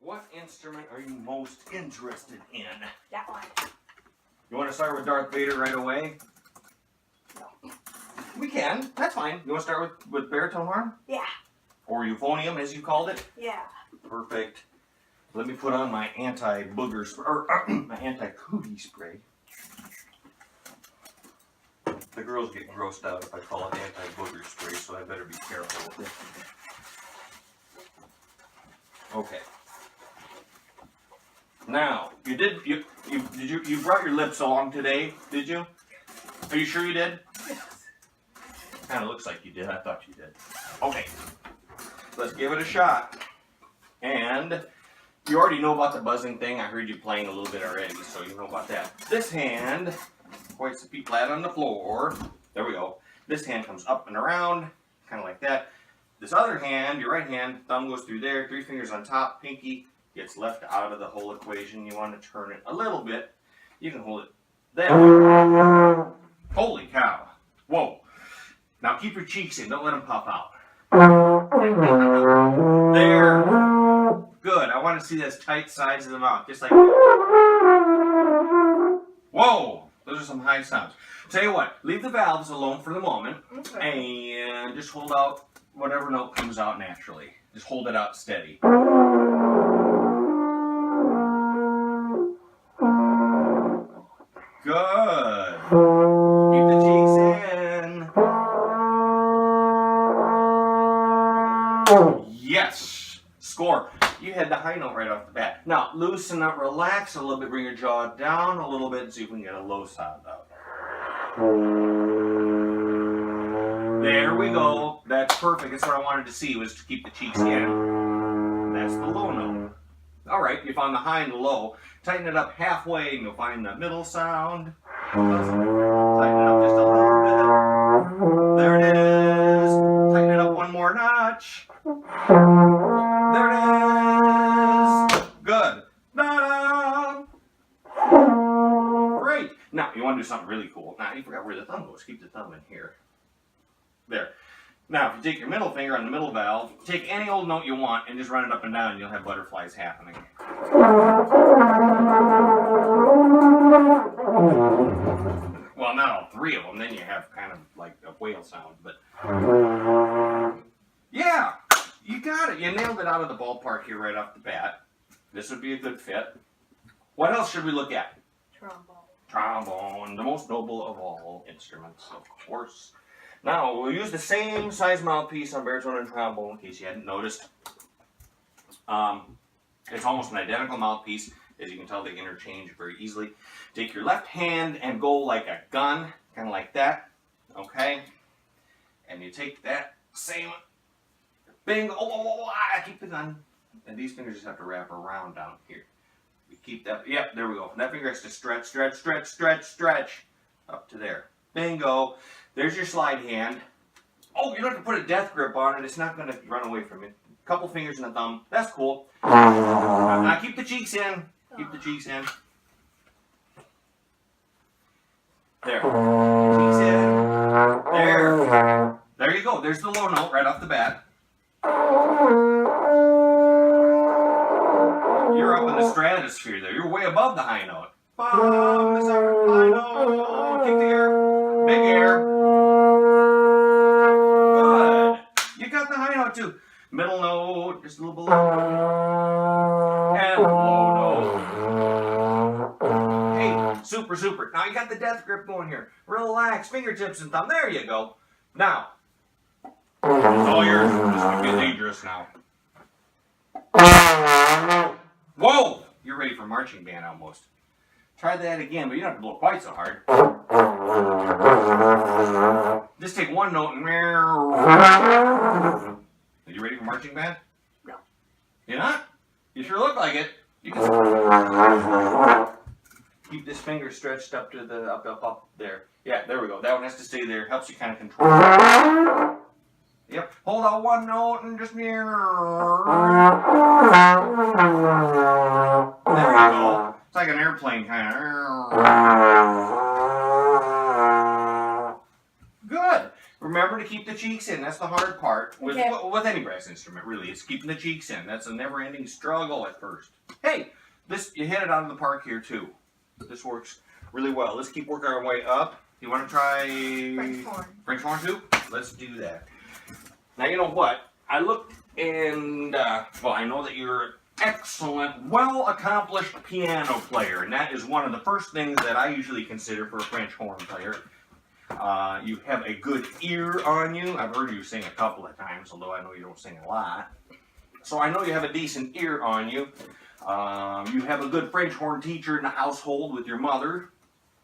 What instrument are you most interested in? That one. You want to start with Darth Vader right away? No. We can. That's fine. You want to start with baritone horn? Yeah. Or euphonium, as you called it? Yeah. Perfect. Let me put on my anti-booger or my anti-cootie spray. The girls get grossed out if I call it anti-booger spray, so I better be careful with it. Okay. Now, you brought your lips along today, did you? Are you sure you did? Yes. Kind of looks like you did. I thought you did. Okay. Let's give it a shot. And you already know about the buzzing thing. I heard you playing a little bit already, so you know about that. This hand points the feet flat on the floor. There we go. This hand comes up and around, kind of like that. This other hand, your right hand, thumb goes through there, 3 fingers on top, pinky gets left out of the whole equation. You want to turn it a little bit. You can hold it there. Holy cow. Whoa. Now keep your cheeks in. Don't let them pop out. There. Good. I want to see those tight sides of the mouth. Just like that. Whoa. Those are some high sounds. Tell you what. Leave the valves alone for the moment. Okay. And just hold out whatever note comes out naturally. Just hold it out steady. Good. Keep the cheeks in. Yes. Score. You had the high note right off the bat. Now, loosen up, relax a little bit, bring your jaw down a little bit, see if we can get a low sound out. There we go. That's perfect. That's what I wanted to see, was to keep the cheeks in. That's the low note. All right, you found the high and the low. Tighten it up halfway and you'll find the middle sound. Tighten it up just a little bit. There it is. Tighten it up one more notch. There it is. Good. Ta-da! Great. Now, you want to do something really cool. Now, you forgot where the thumb goes. Keep the thumb in here. There. Now, if you take your middle finger on the middle valve, take any old note you want and just run it up and down, and you'll have butterflies happening. Well, not all 3 of them. Then you have kind of like a whale sound. But yeah, you got it. You nailed it out of the ballpark here right off the bat. This would be a good fit. What else should we look at? Trombone. Trombone, the most noble of all instruments, of course. Now, we'll use the same size mouthpiece on baritone and trombone, in case you hadn't noticed. It's almost an identical mouthpiece. As you can tell, they interchange very easily. Take your left hand and go like a gun, kind of like that, okay? And you take that same bing, keep the gun. And these fingers just have to wrap around down here. We keep that, yep, there we go. That finger has to stretch, stretch, stretch, stretch, stretch, up to there. Bingo. There's your slide hand. Oh, you don't have to put a death grip on it. It's not going to run away from you. A couple fingers and a thumb. That's cool. Now keep the cheeks in. Keep the cheeks in. There. Cheeks in. There. There you go. There's the low note right off the bat. You're up in the stratosphere there. You're way above the high note. Bum is our high note. Kick the air. Big air. Good. You got the high note too. Middle note, just a little below. And low note. Hey, super, super. Now you got the death grip going here. Relax, fingertips and thumb. There you go. Now, it's all yours. This could be dangerous now. Whoa! You're ready for marching band almost. Try that again, but you don't have to blow quite so hard. Just take one note and... Are you ready for marching band? No. You're not? You sure look like it. You can... Keep this finger stretched up to the... Up there. Yeah, there we go. That one has to stay there. Helps you kind of control it. Yep. Hold out one note and just... There you go. It's like an airplane kind of. Good. Remember to keep the cheeks in. That's the hard part with, Okay. with any brass instrument, really. It's keeping the cheeks in. That's a never-ending struggle at first. Hey, this you hit it out of the park here, too. This works really well. Let's keep working our way up. You want to try French horn. French horn, too? Let's do that. Now, you know what? I looked and, well, I know that you're an excellent, well-accomplished piano player, and that is one of the first things that I usually consider for a French horn player. You have a good ear on you. I've heard you sing a couple of times, although I know you don't sing a lot. So I know you have a decent ear on you. You have a good French horn teacher in the household with your mother.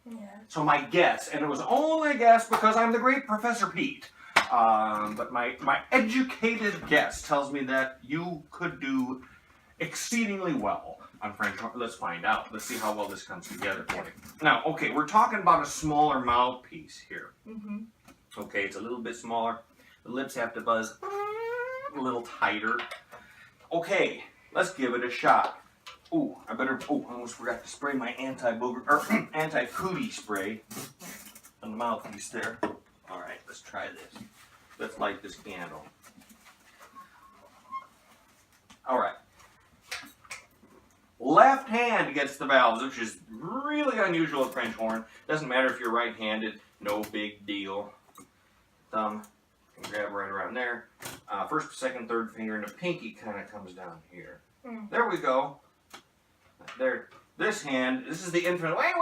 Yeah. So my guess, and it was only a guess because I'm the great Professor Pete, but my educated guess tells me that you could do exceedingly well on French horn. Let's find out. Let's see how well this comes together for you. Now, okay, we're talking about a smaller mouthpiece here. Mm-hmm. Okay, it's a little bit smaller. The lips have to buzz a little tighter. Okay, let's give it a shot. Ooh, I almost forgot to spray my anti-booger, or anti-cootie spray on the mouthpiece there. All right, let's try this. Let's light this candle. All right. Left hand gets the valves, which is really unusual at French horn. Doesn't matter if you're right-handed, no big deal. Thumb can grab right around there. First, second, third finger, and the pinky kind of comes down here. There we go. There. This hand, this is the infinite. Wait,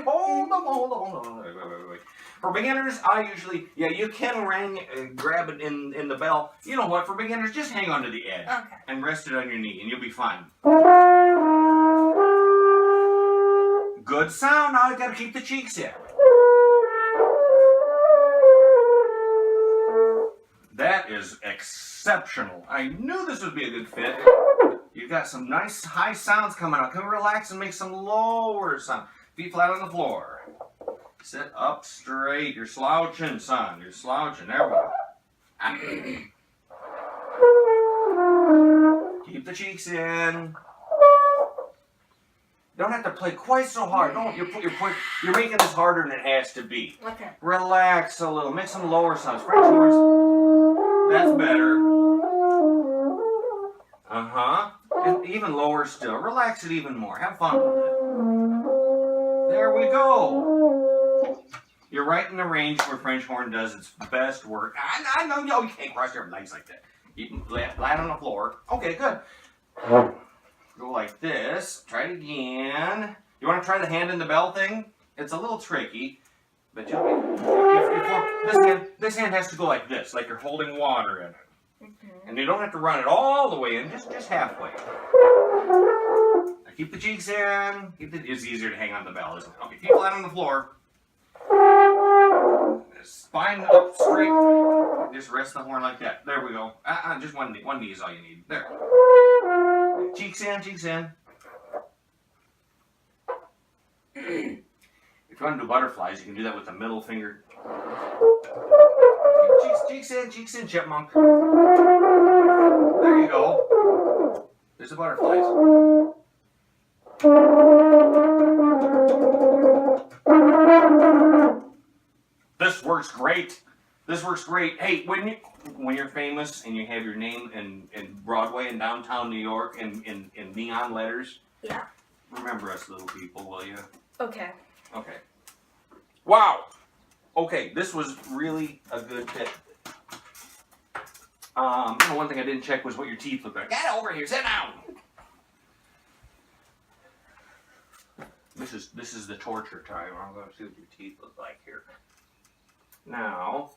hold on. Wait. For beginners, I usually, you can grab it in the bell. You know what? For beginners, just hang on to the edge and rest it on your knee, and you'll be fine. Good sound. Now you got to keep the cheeks in. That is exceptional. I knew this would be a good fit. You've got some nice high sounds coming out. Can we relax and make some lower sound? Feet flat on the floor. Sit up straight. You're slouching, son. You're slouching. There we go. Keep the cheeks in. Don't have to play quite so hard. Don't. You're making this harder than it has to be. Okay. Relax a little. Make some lower sounds. French horns. That's better. And even lower still. Relax it even more. Have fun with it. There we go. You're right in the range where French horn does its best work. I know you can't cross your legs like that. Keep them flat on the floor. Okay, good. Go like this. Try it again. You want to try the hand in the bell thing? It's a little tricky, but this hand has to go like this, like you're holding water in it. And you don't have to run it all the way in, just halfway. Now keep the cheeks in. It's easier to hang on the bell, isn't it? Okay, feet flat on the floor. Spine up straight. Just rest the horn like that. There we go. Just one knee is all you need. There. Cheeks in, cheeks in. If you want to do butterflies, you can do that with the middle finger. Cheeks in, chipmunk. There you go. There's the butterflies. This works great. This works great. Hey, when you're famous and you have your name in Broadway in downtown New York in neon letters, remember us little people, will you? Okay. Okay. Wow. Okay, this was really a good fit. One thing I didn't check was what your teeth look like. Get over here, sit down. This is the torture time. I'm going to see what your teeth look like here. Now,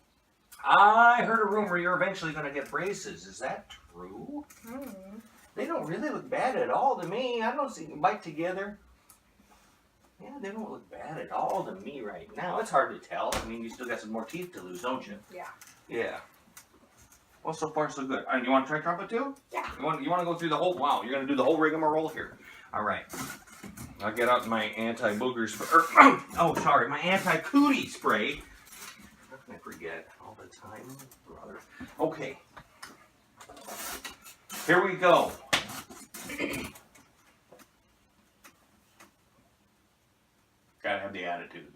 I heard a rumor you're eventually going to get braces. Is that true? They don't really look bad at all to me. I don't see them bite together. Yeah, they don't look bad at all to me right now. It's hard to tell. I mean, you still got some more teeth to lose, don't you? Yeah. Yeah. Well, so far so good. You want to try trumpet too? Yeah. You want to go through the whole? Wow, you're going to do the whole rigmarole here. All right. I'll get out my anti-booger spray. My anti-cootie spray. How can I forget all the time, brother? Okay. Here we go. Gotta have the attitude.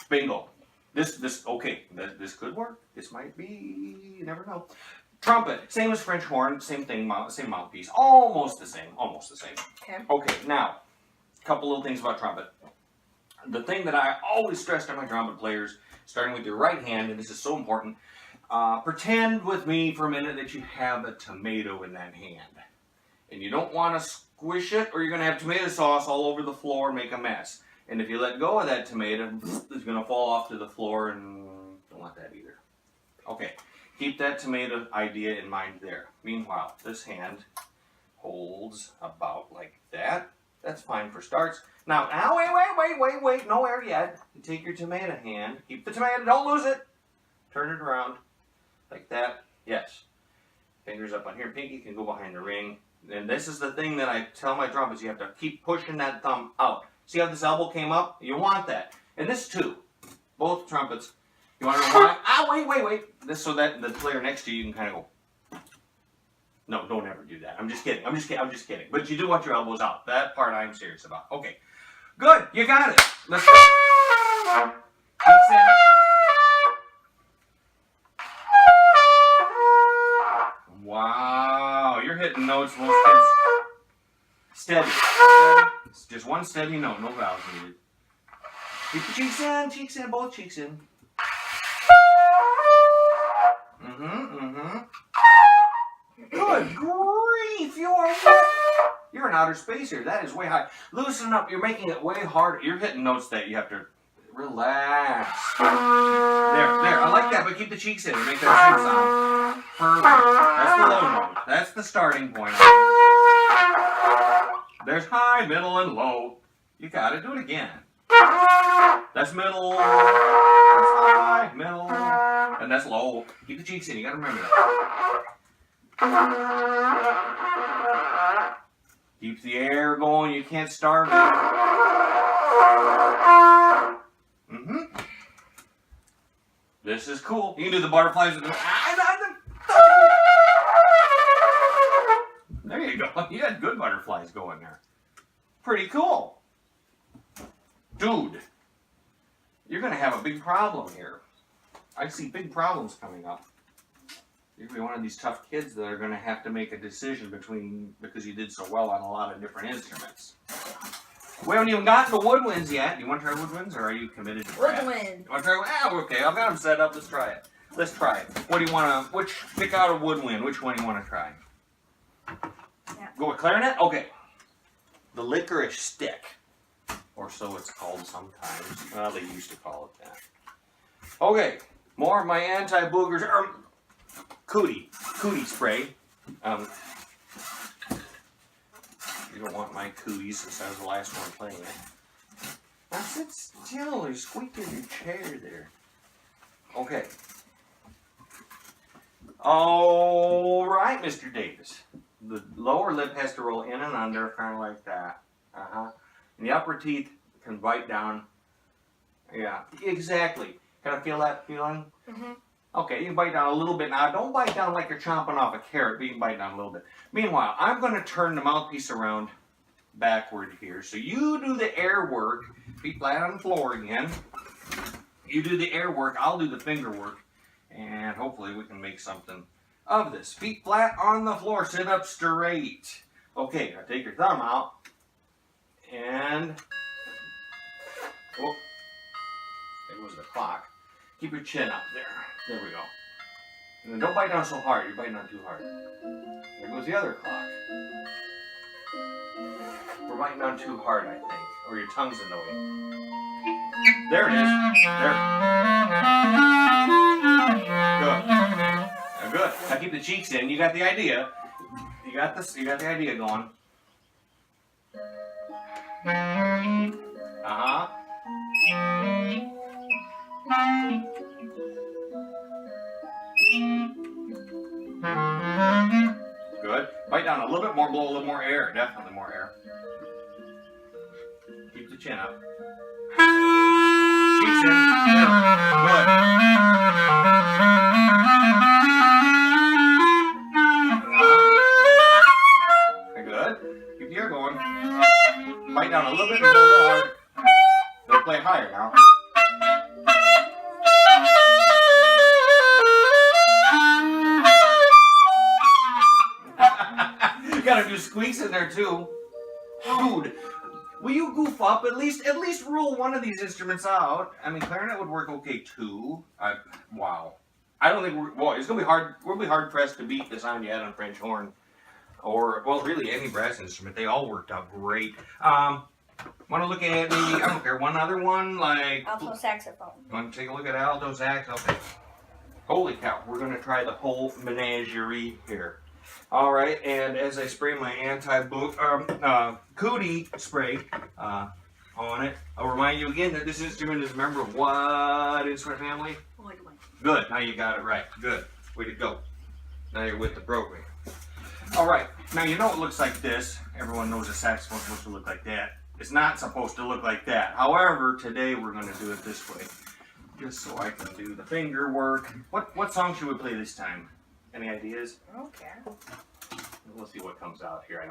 Bingo. Okay, this could work. This might be, you never know. Trumpet, same as French horn, same thing, same mouthpiece, almost the same. Okay. Okay, now, a couple little things about trumpet. The thing that I always stress to my trumpet players, starting with your right hand, and this is so important, pretend with me for a minute that you have a tomato in that hand. And you don't want to squish it, or you're going to have tomato sauce all over the floor and make a mess. And if you let go of that tomato, it's going to fall off to the floor, and don't want that either. Okay, keep that tomato idea in mind there. Meanwhile, this hand holds about like that. That's fine for starts. Now, wait, no air yet. You take your tomato hand, keep the tomato, don't lose it. Turn it around, like that. Yes. Fingers up on here, pinky can go behind the ring. And this is the thing that I tell my trumpets, you have to keep pushing that thumb out. See how this elbow came up? You want that. And this too. Both trumpets. You want to know why? Wait. This so that the player next to you can kind of go. No, don't ever do that. I'm just kidding. But you do want your elbows out. That part I'm serious about. Okay. Good. You got it. Let's go. Cheeks in. Wow. You're hitting notes most kids. Steady. It's just one steady note. No vowels needed. Keep the cheeks in. Both cheeks in. Good grief, you're in outer space here. That is way high. Loosen up. You're making it way harder. You're hitting notes that you have to relax. There. I like that, but keep the cheeks in and make that same sound. Perfect. That's the low note. That's the starting point. There's high, middle, and low. You got it. Do it again. That's middle. That's high, middle, and that's low. Keep the cheeks in. You got to remember that. Keep the air going. You can't starve it. This is cool. You can do the butterflies. There you go. You had good butterflies going there. Pretty cool. Dude, you're going to have a big problem here. I see big problems coming up. You're going to be one of these tough kids that are going to have to make a decision because you did so well on a lot of different instruments. We haven't even gotten to woodwinds yet. Do you want to try woodwinds, or are you committed to that? Woodwind. You want to try? Okay, I've got them set up. Let's try it. What do you want to? Pick out a woodwind. Which one do you want to try? Yeah. Go with clarinet. Okay. The licorice stick, or so it's called sometimes. Well, they used to call it that. Okay. More of my anti-boogers. Cootie spray. You don't want my cooties since I was the last one playing it. Now sit still. You squeaked in your chair there. Okay. All right, Mr. Davis. The lower lip has to roll in and under, kind of like that. And the upper teeth can bite down. Yeah, exactly. Can I feel that feeling? Mm-hmm. Okay, you can bite down a little bit. Now, don't bite down like you're chomping off a carrot, but you can bite down a little bit. Meanwhile, I'm going to turn the mouthpiece around backward here. So you do the air work. Feet flat on the floor again. You do the air work. I'll do the finger work. And hopefully we can make something of this. Feet flat on the floor. Sit up straight. Okay, now take your thumb out. And... oh, there goes the clock. Keep your chin up there. There we go. And then don't bite down so hard. You're biting down too hard. There goes the other clock. We're biting down too hard, I think. Or your tongue's annoying. There it is. There. Good. Now, good. Now keep the cheeks in. You got the idea. You got the idea going. Good. Bite down a little bit more, blow a little more air. Definitely more air. Keep the chin up. Cheeks in. Good. Good. Keep the air going. Bite down a little bit and blow a little hard. Don't play higher now. squeaks in there too. Dude, will you goof up? At least rule one of these instruments out. I mean, clarinet would work okay too. Wow. I don't think it's gonna be hard. We'll be hard pressed to beat the sound you had on French horn, or well, really any brass instrument. They all worked out great. Want to look at maybe I don't care one other one like alto saxophone. Want to take a look at alto sax? Okay. Holy cow! We're gonna try the whole menagerie here. All right, and as I spray my cootie spray on it, I'll remind you again that this instrument is a member of what instrument family? Woodwind. Good. Now you got it right. Good. Way to go. Now you're with the program. All right. Now you know it looks like this. Everyone knows a saxophone's supposed to look like that. It's not supposed to look like that. However, today we're going to do it this way, just so I can do the finger work. What song should we play this time? Any ideas? Okay. We'll see what comes out here.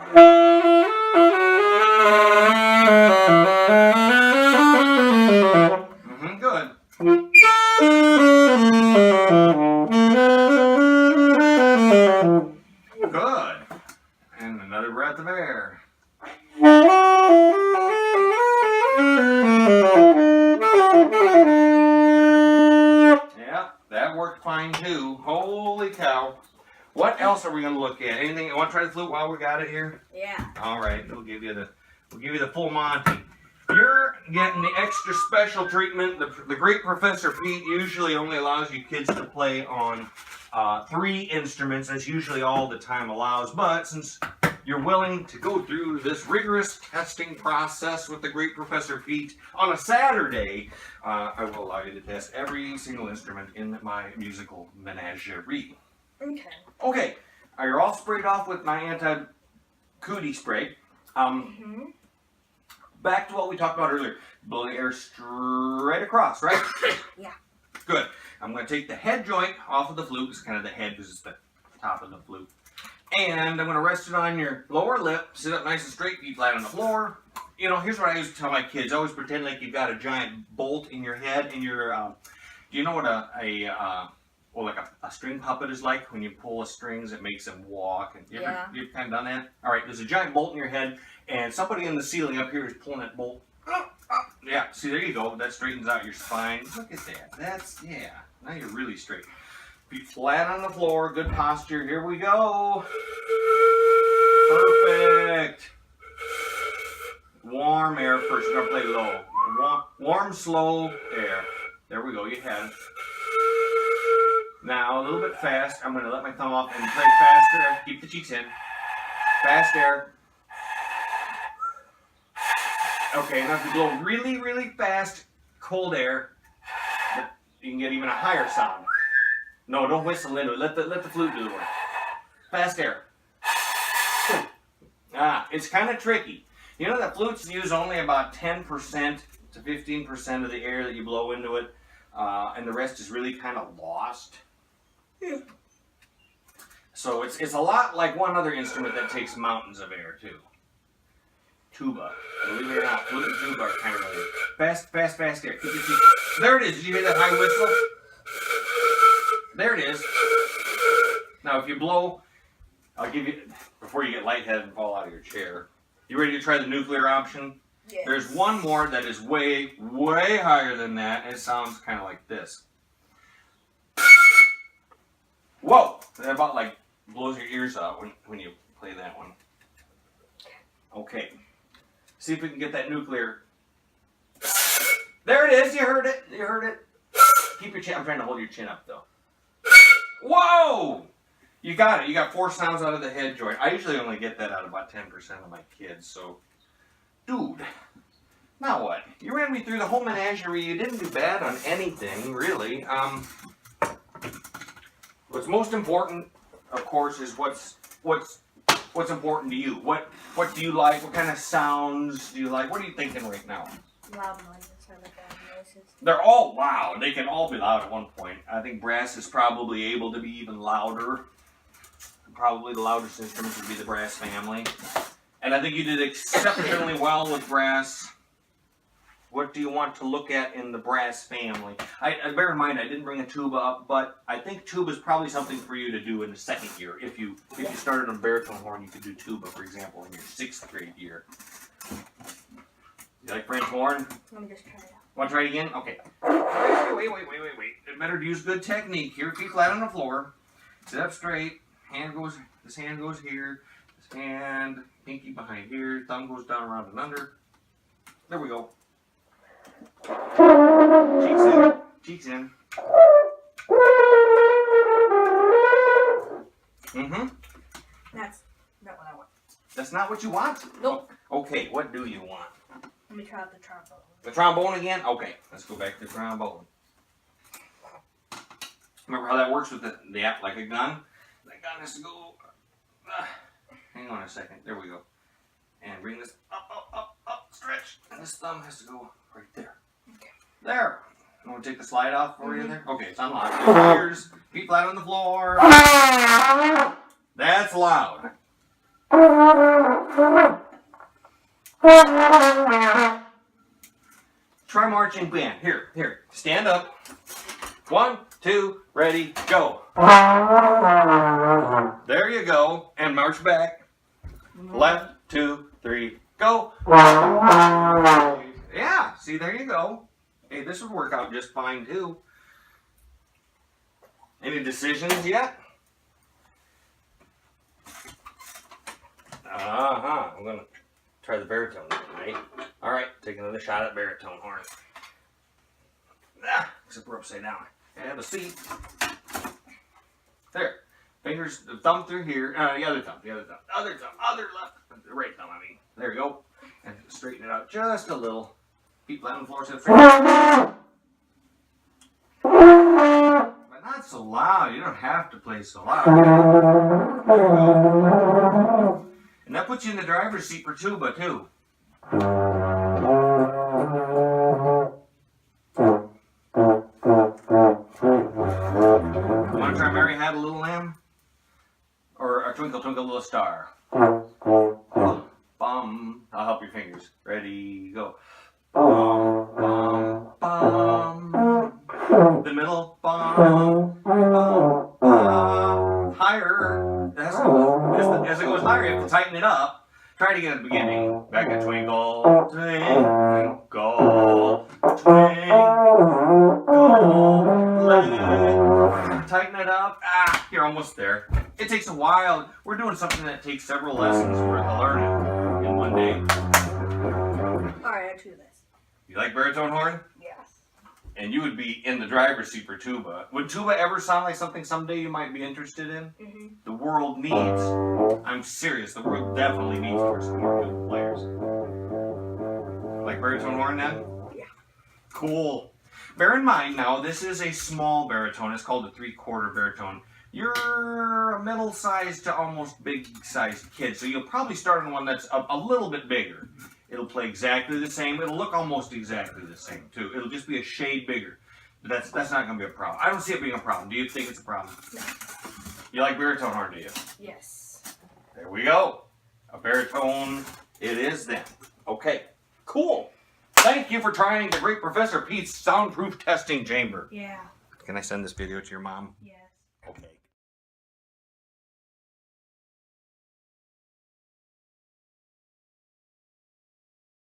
Good. Good. And another breath of air. Yeah, that worked fine too. Holy cow. What else are we going to look at? Anything? You want to try the flute while we got it here? Yeah. All right. We'll give you the full Monty. You're getting the extra special treatment. The great Professor Pete usually only allows you kids to play on 3 instruments. That's usually all the time allows. But since you're willing to go through this rigorous testing process with the great Professor Pete on a Saturday, I will allow you to test every single instrument in my musical menagerie. Okay. Okay, you're all sprayed off with my anti-cootie spray. Back to what we talked about earlier. Blow the air straight across, right? Yeah. Good. I'm going to take the head joint off of the flute. It's kind of the head because it's the top of the flute. And I'm going to rest it on your lower lip. Sit up nice and straight, feet flat on the floor. You know, here's what I used to tell my kids. Always pretend like you've got a giant bolt in your head. And your, do you know what a string puppet is like? When you pull the strings, it makes them walk. And you've kind of done that? All right, there's a giant bolt in your head, and somebody in the ceiling up here is pulling that bolt. Yeah, see, there you go. That straightens out your spine. Look at that. Now you're really straight. Feet flat on the floor, good posture. Here we go. Perfect. Warm air first. You're going to play low. Warm, slow air. There we go. You had it. Now, a little bit fast. I'm going to let my thumb off and play faster. Keep the cheeks in. Fast air. Okay, now if you blow really, really fast, cold air, you can get even a higher sound. No, don't whistle into it. Let the flute do the work. Fast air. It's kind of tricky. You know that flutes use only about 10% to 15% of the air that you blow into it, and the rest is really kind of lost. So it's a lot like one other instrument that takes mountains of air too. Tuba. Believe it or not, flute and tuba are kind of like fast air. Keep your teeth. There it is. Did you hear that high whistle? There it is. Now if you blow, I'll give you, before you get lightheaded and fall out of your chair. You ready to try the nuclear option? Yes. There's one more that is way, way higher than that. It sounds kind of like this. Whoa! That about like blows your ears out when you play that one. Okay. See if we can get that nuclear. There it is. You heard it. You heard it. Keep your chin. I'm trying to hold your chin up though. Whoa! You got it. You got 4 sounds out of the head joint. I usually only get that out of about 10% of my kids. So, dude, now what? You ran me through the whole menagerie. You didn't do bad on anything, really. What's most important, of course, is what's important to you. What do you like? What kind of sounds do you like? What are you thinking right now? Loud noises or like loud noises. They're all loud. They can all be loud at one point. I think brass is probably able to be even louder. Probably the loudest instrument would be the brass family. And I think you did exceptionally well with brass. What do you want to look at in the brass family? I bear in mind I didn't bring a tuba up, but I think tuba is probably something for you to do in the second year. If you started on baritone horn, you could do tuba, for example, in your 6th grade year. You like French horn? Let me just try it out. Want to try it again? Okay. Wait. It's better to use good technique here. Feet flat on the floor. Sit up straight. This hand goes here. This hand, pinky behind here. Thumb goes down around and under. There we go. Cheeks in. Cheeks in. Mm-hmm. That's not what I want. That's not what you want? Nope. Okay, what do you want? Let me try out the trombone. The trombone again? Okay, let's go back to the trombone. Remember how that works with the app like a gun? That gun has to go... hang on a second. There we go. And bring this up, stretch. And this thumb has to go right there. Okay. There. You want to take the slide off for you there? Okay, it's unlocked. Ears, feet flat on the floor. That's loud. Try marching band. Here. Stand up. 1, 2, ready, go. There you go. And march back. Left, 2, 3, go. Yeah, see, there you go. Hey, this would work out just fine, too. Any decisions yet? I'm going to try the baritone tonight. All right, take another shot at baritone horn. Except we're upside down. Have a seat. There. Fingers, the thumb through here. The other thumb. Other left. The right thumb, I mean. There you go. And straighten it out just a little. Feet flat on the floor. But not so loud. You don't have to play so loud. And that puts you in the driver's seat for tuba, too. Want to try Mary Had a Little Lamb? Or a Twinkle Twinkle Little Star? Bum. I'll help your fingers. Ready, go. Bum, bum, bum. The middle. Bum, bum, bum. Higher. As it goes higher, you have to tighten it up. Try it again at the beginning. Back at twinkle, twinkle, twinkle. Tighten it up. You're almost there. It takes a while. We're doing something that takes several lessons worth of learning in one day. Alright, I do this. You like baritone horn? Yes. And you would be in the driver's seat for tuba. Would tuba ever sound like something someday you might be interested in? Mm-hmm. The world needs. I'm serious. The world definitely needs more tuba players. Like baritone horn then? Yeah. Cool. Bear in mind now, this is a small baritone. It's called a 3/4 baritone. You're a middle-sized to almost big-sized kid, so you'll probably start on one that's a little bit bigger. It'll play exactly the same. It'll look almost exactly the same, too. It'll just be a shade bigger. But that's not going to be a problem. I don't see it being a problem. Do you think it's a problem? No. You like baritone horn, do you? Yes. There we go. A baritone it is then. Okay, cool. Thank you for trying the great Professor Pete's soundproof testing chamber. Yeah. Can I send this video to your mom? Yeah.